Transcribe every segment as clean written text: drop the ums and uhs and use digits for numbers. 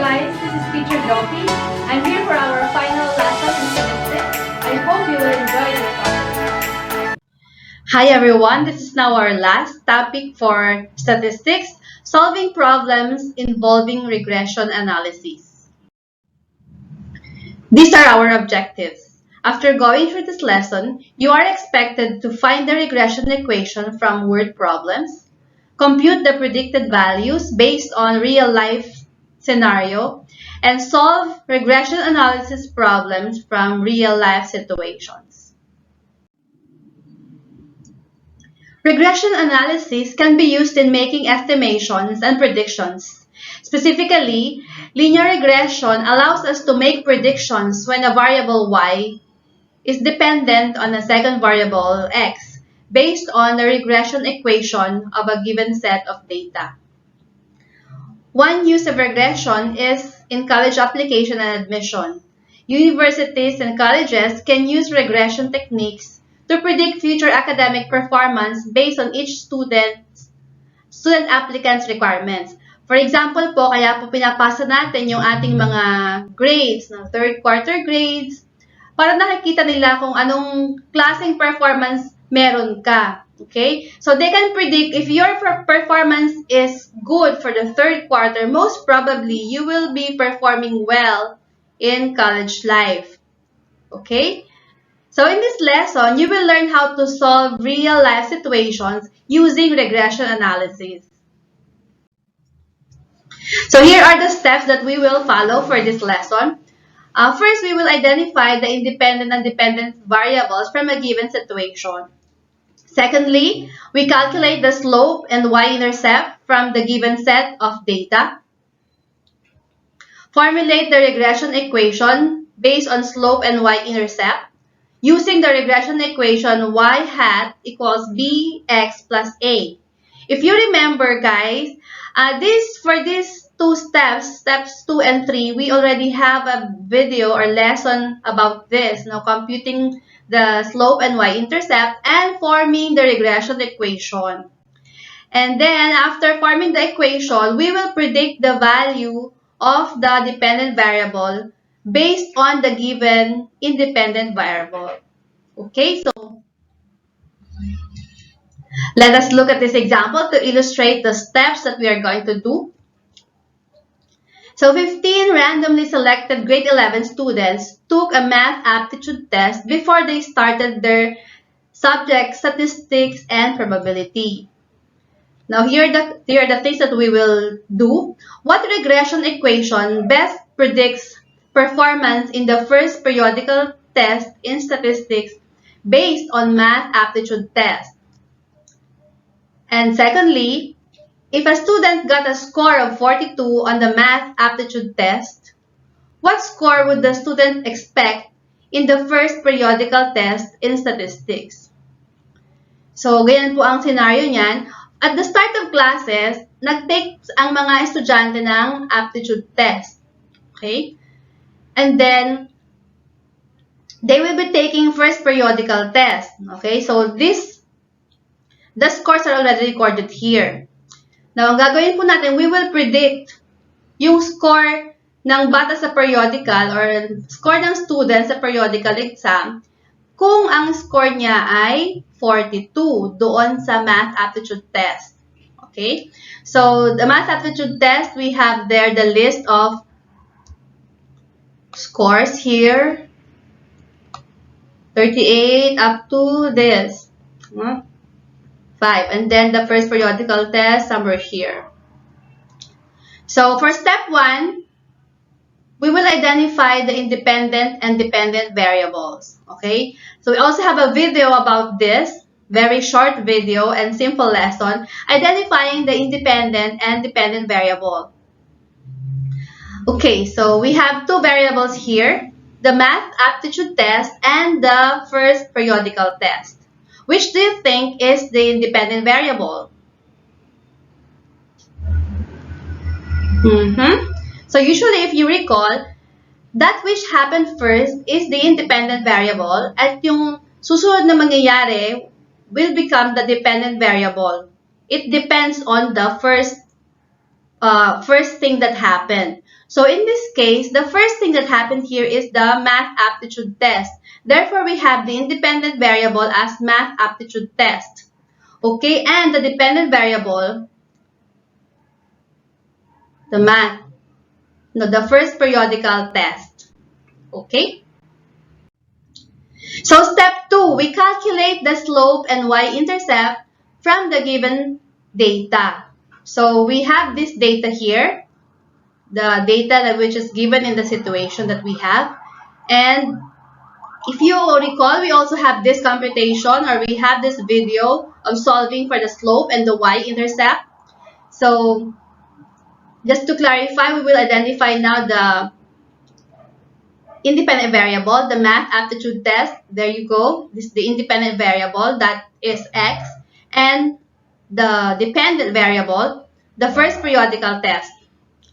guys, this is Teacher Doki. I'm here for our final lesson in statistics. I hope you will enjoy this topic. Hi everyone, this is now our last topic for statistics, solving problems involving regression analysis. These are our objectives. After going through this lesson, you are expected to find the regression equation from word problems, compute the predicted values based on real-life scenario, and solve regression analysis problems from real-life situations. Regression analysis can be used in making estimations and predictions. Specifically, linear regression allows us to make predictions when a variable y is dependent on a second variable x based on the regression equation of a given set of data. One use of regression is in college application and admission. Universities and colleges can use regression techniques to predict future academic performance based on each student applicant's requirements. For example po, kaya po pinapasa natin yung ating mga grades, ng third quarter grades, para nakikita nila kung anong klaseng performance meron ka. Okay? So they can predict if your performance is good for the third quarter, most probably you will be performing well in college life. Okay? So in this lesson, you will learn how to solve real-life situations using regression analysis. So here are the steps that we will follow for this lesson. First, we will identify the independent and dependent variables from a given situation. Secondly, we calculate the slope and y-intercept from the given set of data. Formulate the regression equation based on slope and y-intercept. Using the regression equation, y hat equals bx plus a. If you remember, guys, for these two steps, steps 2 and 3, we already have a video or lesson about this, computing the slope and y-intercept and forming the regression equation. And then, after forming the equation, we will predict the value of the dependent variable based on the given independent variable. Okay, so let us look at this example to illustrate the steps that we are going to do. So 15 randomly selected grade 11 students took a math aptitude test before they started their subject statistics and probability. Now here are the things that we will do. What regression equation best predicts performance in the first periodical test in statistics based on math aptitude test? And secondly, if a student got a score of 42 on the math aptitude test, what score would the student expect in the first periodical test in statistics? So, ganyan po ang scenario niyan. At the start of classes, nag-take ang mga estudyante ng aptitude test. Okay? And then, they will be taking first periodical test. Okay? So, the scores are already recorded here. Now, ang gagawin po natin, we will predict yung score ng bata sa periodical or score ng student sa periodical exam kung ang score niya ay 42 doon sa math aptitude test. Okay? So, the math aptitude test, we have there the list of scores here. 38 up to this. 5. And then the first periodical test somewhere here. So for step 1, we will identify the independent and dependent variables. Okay? So we also have a video about this, very short video and simple lesson, identifying the independent and dependent variable. Okay, so we have two variables here, the math aptitude test and the first periodical test. Which do you think is the independent variable? So usually if you recall, that which happened first is the independent variable at yung susunod na mangyayari will become the dependent variable. It depends on the first thing that happened. So in this case, the first thing that happened here is the math aptitude test. Therefore, we have the independent variable as math aptitude test. Okay, and the dependent variable, the first periodical test. Okay. So step 2, we calculate the slope and y-intercept from the given data. So we have this data here, the data which is given in the situation that we have. And if you recall, we also have this computation, or we have this video of solving for the slope and the y-intercept. So just to clarify, we will identify now the independent variable, the math aptitude test. There you go. This is the independent variable, that is x, and the dependent variable, the first periodical test.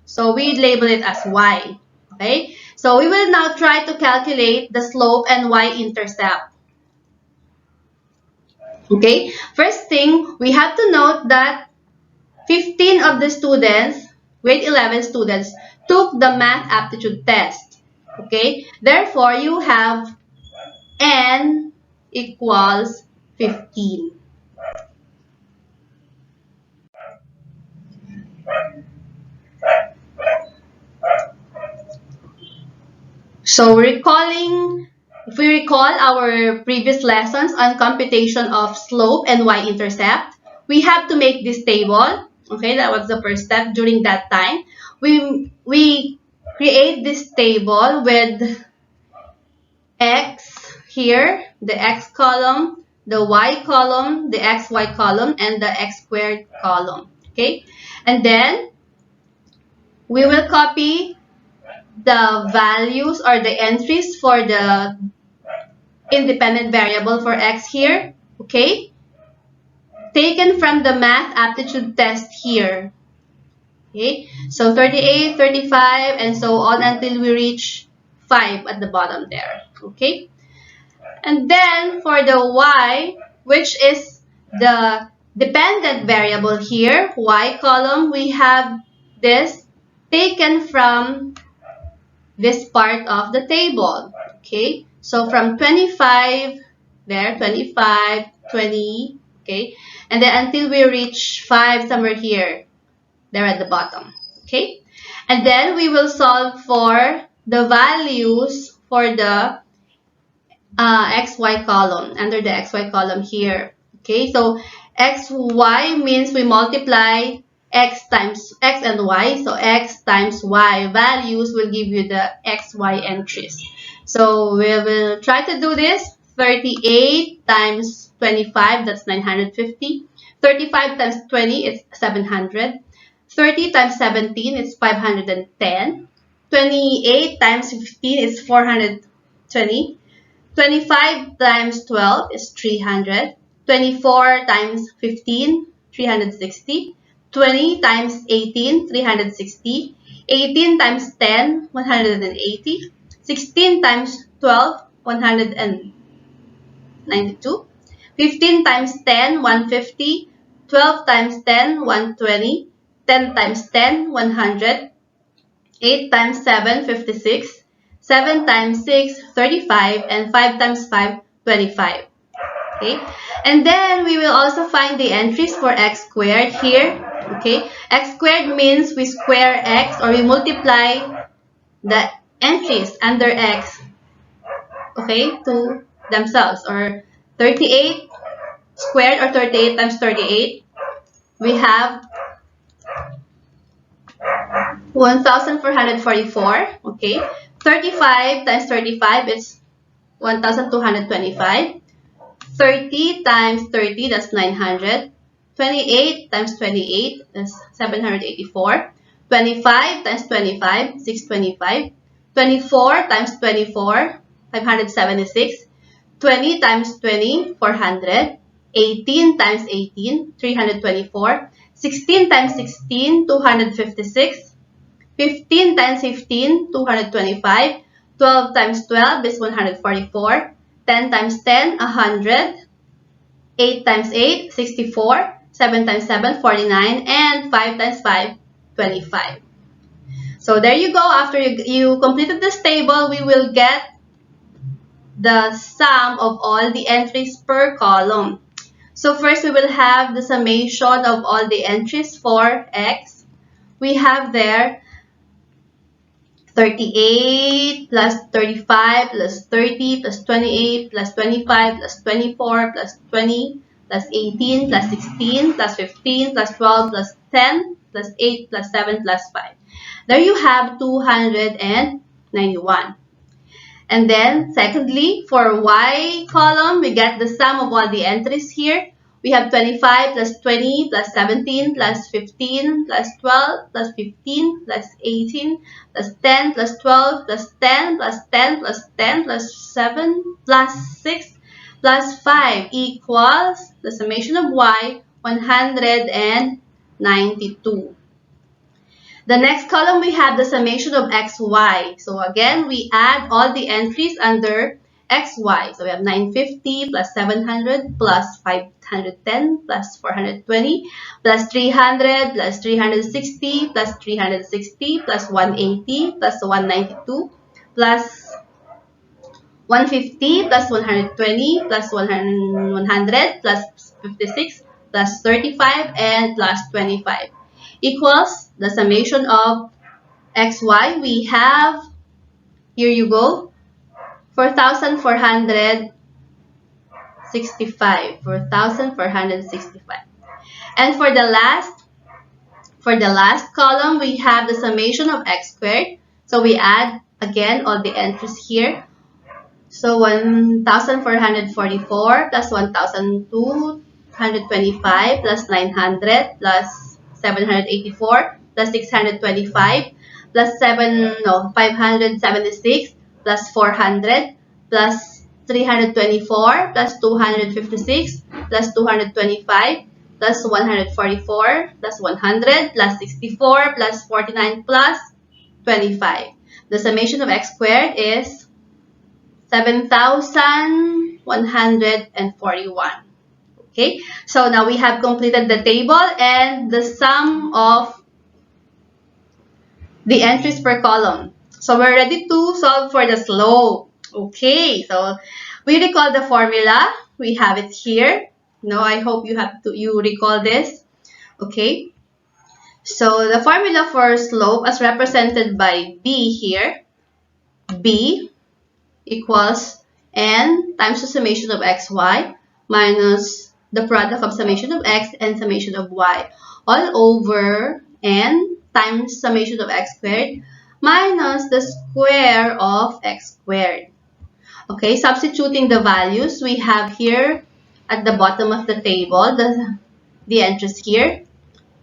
So we label it as y. Okay. So we will now try to calculate the slope and y-intercept. Okay. First thing, we have to note that 15 of the students, grade 11 students, took the math aptitude test. Okay, therefore you have n equals 15. So if we recall our previous lessons on computation of slope and y-intercept, we have to make this table. Okay, that was the first step. During that time, we create this table with x here, the x column, the y column, the xy column, and the x squared column. Okay, and then we will copy the values or the entries for the independent variable for x here. Okay, taken from the math aptitude test here. Okay, so 38, 35, and so on until we reach 5 at the bottom there. Okay, and then for the y, which is the dependent variable here, y column, we have this taken from this part of the table. Okay, so from 25, there, 25, 20, okay, and then until we reach 5 somewhere here, there at the bottom. Okay, and then we will solve for the values for the xy column, under the xy column here. Okay, so xy means we multiply x times x and y, so x times y values will give you the xy entries. So we will try to do this. 38 times 25, that's 950. 35 times 20, it's 700. 30 times 17 is 510. 28 times 15 is 420. 25 times 12 is 300. 24 times 15, 360. 20 times 18, 360. 18 times 10, 180. 16 times 12, 192. 15 times 10, 150. 12 times 10, 120. 10 times 10, 100. 8 times 7, 56. 7 times 6, 35. And 5 times 5, 25. Okay. And then we will also find the entries for x squared here. Okay. X squared means we square x, or we multiply the entries under x, okay, to themselves. Or 38 squared, or 38 times 38, we have 1,444. Okay, 35 times 35 is 1,225. 30 times 30, that's 900. 28 times 28, that's 784. 25 times 25, 625. 24 times 24, 576. 20 times 20, 400. 18 times 18, 324. 16 times 16, 256. 15 times 15, 225. 12 times 12 is 144. 10 times 10, 100. 8 times 8, 64. 7 times 7, 49. And 5 times 5, 25. So there you go. After you completed this table, we will get the sum of all the entries per column. So first we will have the summation of all the entries for X. We have there 38 plus 35 plus 30 plus 28 plus 25 plus 24 plus 20 plus 18 plus 16 plus 15 plus 12 plus 10 plus 8 plus 7 plus 5. There you have 291. And then, secondly, for Y column, we get the sum of all the entries here. We have 25 plus 20 plus 17 plus 15 plus 12 plus 15 plus 18 plus 10 plus 12 plus 10 plus 10 plus 10 plus 7 plus 6 plus 5 equals the summation of Y, 192. The next column, we have the summation of xy. So again, we add all the entries under xy. So we have 950 plus 700 plus 510 plus 420 plus 300 plus 360 plus 360 plus 180 plus 192 plus 150 plus 120 plus 100 plus 56 plus 35 and plus 25 equals the summation of xy. We have, here you go, 4,465. 4,465. And for the last column, we have the summation of x squared. So we add again all the entries here. So 1,444 plus 1,225 plus 900 plus 784 plus 625 plus 576 plus 400 plus 324 plus 256 plus 225 plus 144 plus 100 plus 64 plus 49 plus 25. The summation of x squared is 7,141. Okay, so now we have completed the table and the sum of the entries per column. So we're ready to solve for the slope. Okay, so we recall the formula. We have it here. No, I hope you recall this. Okay, so the formula for slope as represented by B here, B equals n times the summation of xy minus the product of summation of x and summation of y all over n times summation of x squared minus the square of x squared. Okay, substituting the values we have here at the bottom of the table, the entries here,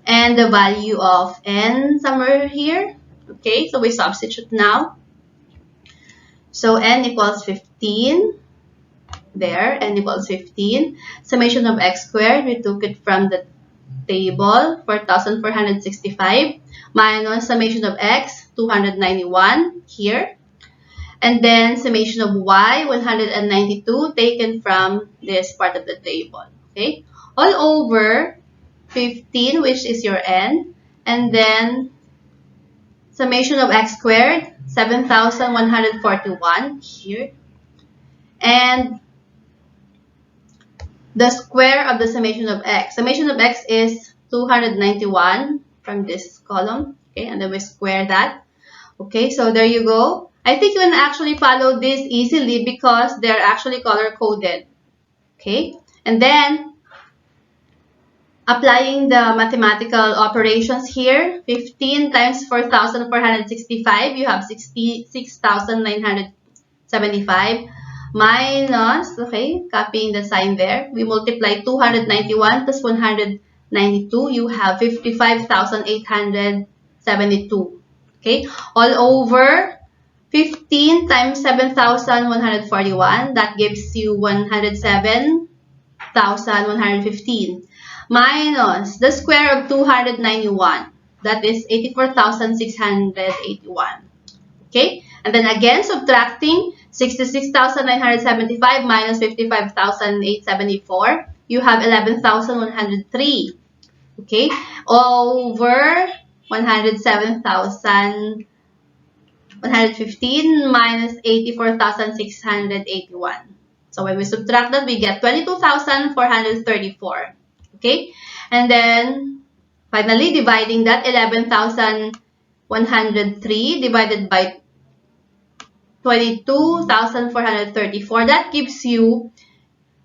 and the value of n somewhere here. Okay, so we substitute now. So n equals 15. There, n equals 15. Summation of x squared, we took it from the table, 4,465, minus summation of x, 291 here. And then summation of y, 192, taken from this part of the table. Okay, all over 15, which is your n. And then summation of x squared, 7,141 here. And the square of the summation of x. Summation of x is 291 from this column. Okay, and then we square that. Okay, so there you go. I think you can actually follow this easily because they're actually color-coded. Okay, and then applying the mathematical operations here, 15 times 4,465, you have 66,975 minus, okay, copying the sign there, we multiply 291 plus 192, you have 55,872. Okay, all over 15 times 7,141, that gives you 107,115 minus the square of 291, that is 84,681. Okay, and then again subtracting 66,975 minus 55,874, you have 11,103. Okay, over 107,000 115 minus 84,681. So when we subtract that, we get 22,434. Okay? And then, finally, dividing that, 11,103 divided by 22,434. That gives you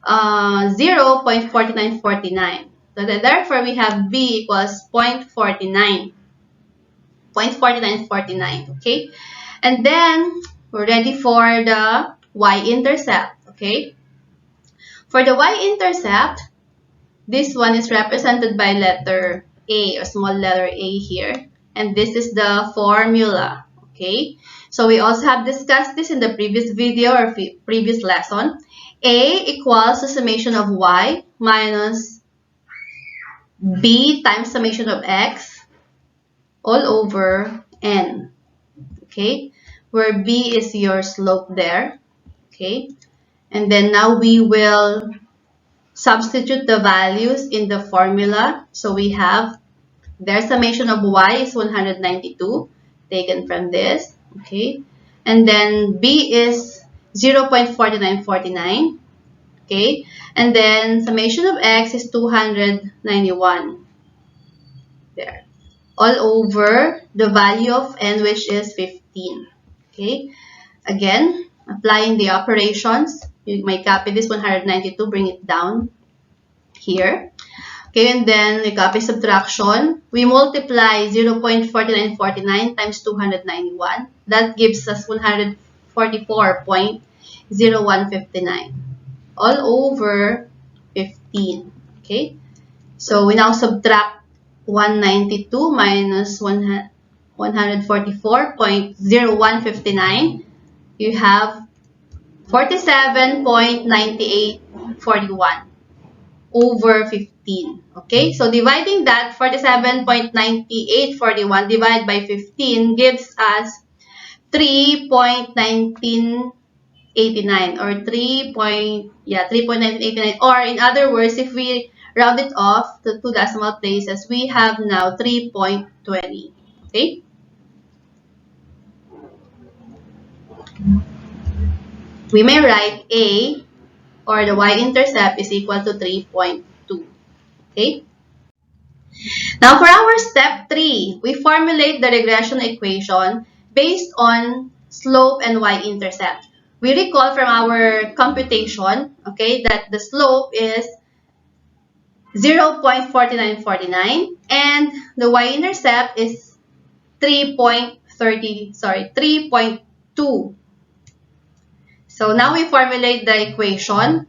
0.4949. So therefore, we have B equals 0.49. 0.4949. Okay? And then, we're ready for the y-intercept. Okay? For the y-intercept, this one is represented by letter A, or small letter A here. And this is the formula. Okay? So we also have discussed this in the previous video or previous lesson. A equals the summation of y minus b times summation of x all over n. Okay? Where b is your slope there. Okay? And then now we will substitute the values in the formula. So we have their summation of y is 192 taken from this. Okay? And then b is 0.4949. Okay? And then summation of x is 291. There. All over the value of n, which is 15. Okay? Again, applying the operations. You may copy this 192, bring it down here. Okay, and then we copy subtraction. We multiply 0.4949 times 291. That gives us 144.0159. All over 15. Okay, so we now subtract 192 minus 144.0159. You have 47.9841 over 15. Okay, so dividing that, 47.9841 divided by 15 gives us 3.1989 or 3.1989, or in other words, if we round it off to two decimal places, we have now 3.20. Okay. We may write A, or the y-intercept, is equal to 3.2. Okay? Now for our step 3, we formulate the regression equation based on slope and y-intercept. We recall from our computation, okay, that the slope is 0.4949 and the y-intercept is 3.2. So now we formulate the equation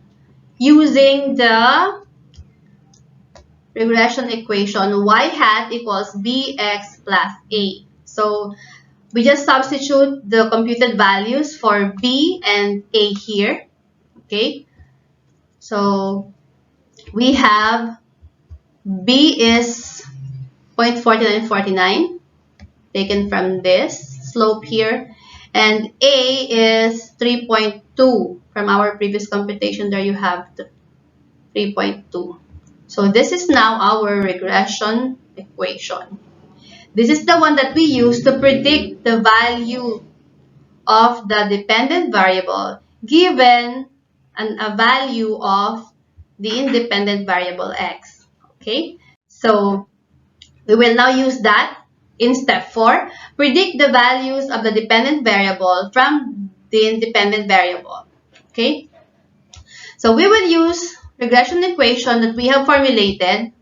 using the regression equation. Y hat equals bx plus a. So we just substitute the computed values for b and a here. Okay. So we have b is 0.4949 taken from this slope here. And A is 3.2. From our previous computation, there you have 3.2. So this is now our regression equation. This is the one that we use to predict the value of the dependent variable given a value of the independent variable x. Okay, so we will now use that. In step 4, predict the values of the dependent variable from the independent variable. Okay? So we will use regression equation that we have formulated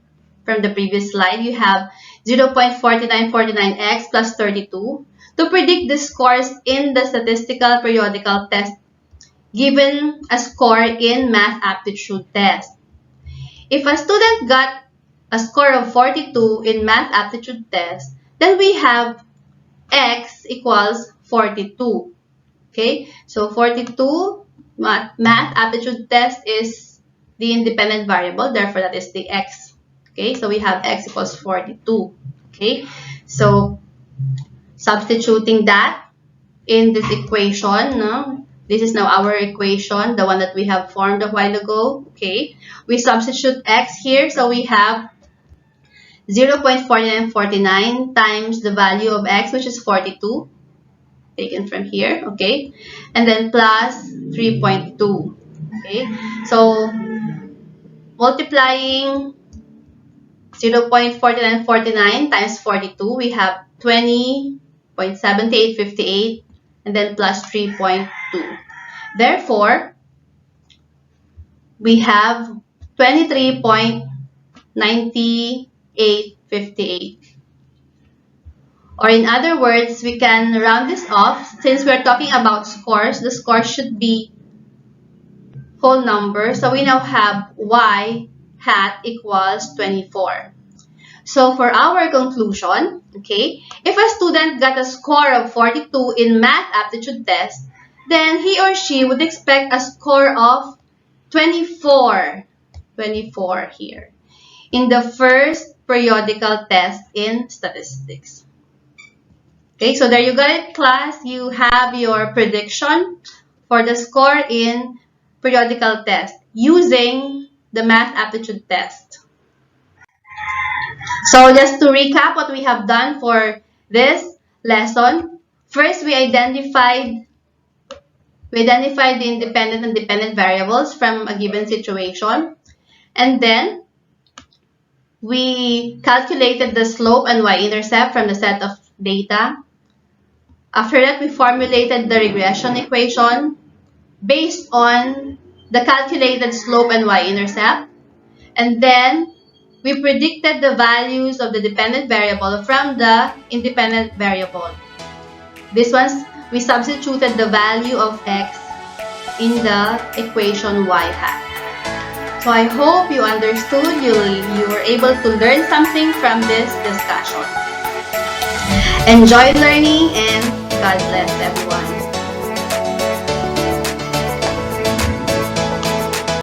from the previous slide. You have 0.4949x plus 32 to predict the scores in the statistical periodical test given a score in math aptitude test. If a student got a score of 42 in math aptitude test, then we have x equals 42. Okay, so 42 math aptitude test is the independent variable, therefore that is the x. Okay, so we have x equals 42. Okay, so substituting that in this equation, no? This is now our equation, the one that we have formed a while ago. Okay, we substitute x here, so we have 0.4949 times the value of x, which is 42. taken from here, okay? And then plus 3.2, okay? So, multiplying 0.4949 times 42, we have 20.7858, and then plus 3.2. Therefore, we have 23.9858. Or in other words, we can round this off. Since we're talking about scores, the score should be whole number. So we now have y hat equals 24. So for our conclusion, okay, if a student got a score of 42 in math aptitude test, then he or she would expect a score of 24 here in the first periodical test in statistics. Okay, so there you got it, class. You have your prediction for the score in periodical test using the math aptitude test. So just to recap what we have done for this lesson, first we identified the independent and dependent variables from a given situation, and then we calculated the slope and y-intercept from the set of data. After that, we formulated the regression equation based on the calculated slope and y-intercept, and then we predicted the values of the dependent variable from the independent variable. This one, we substituted the value of x in the equation y hat. So I hope you understood, you were able to learn something from this discussion. Enjoy learning and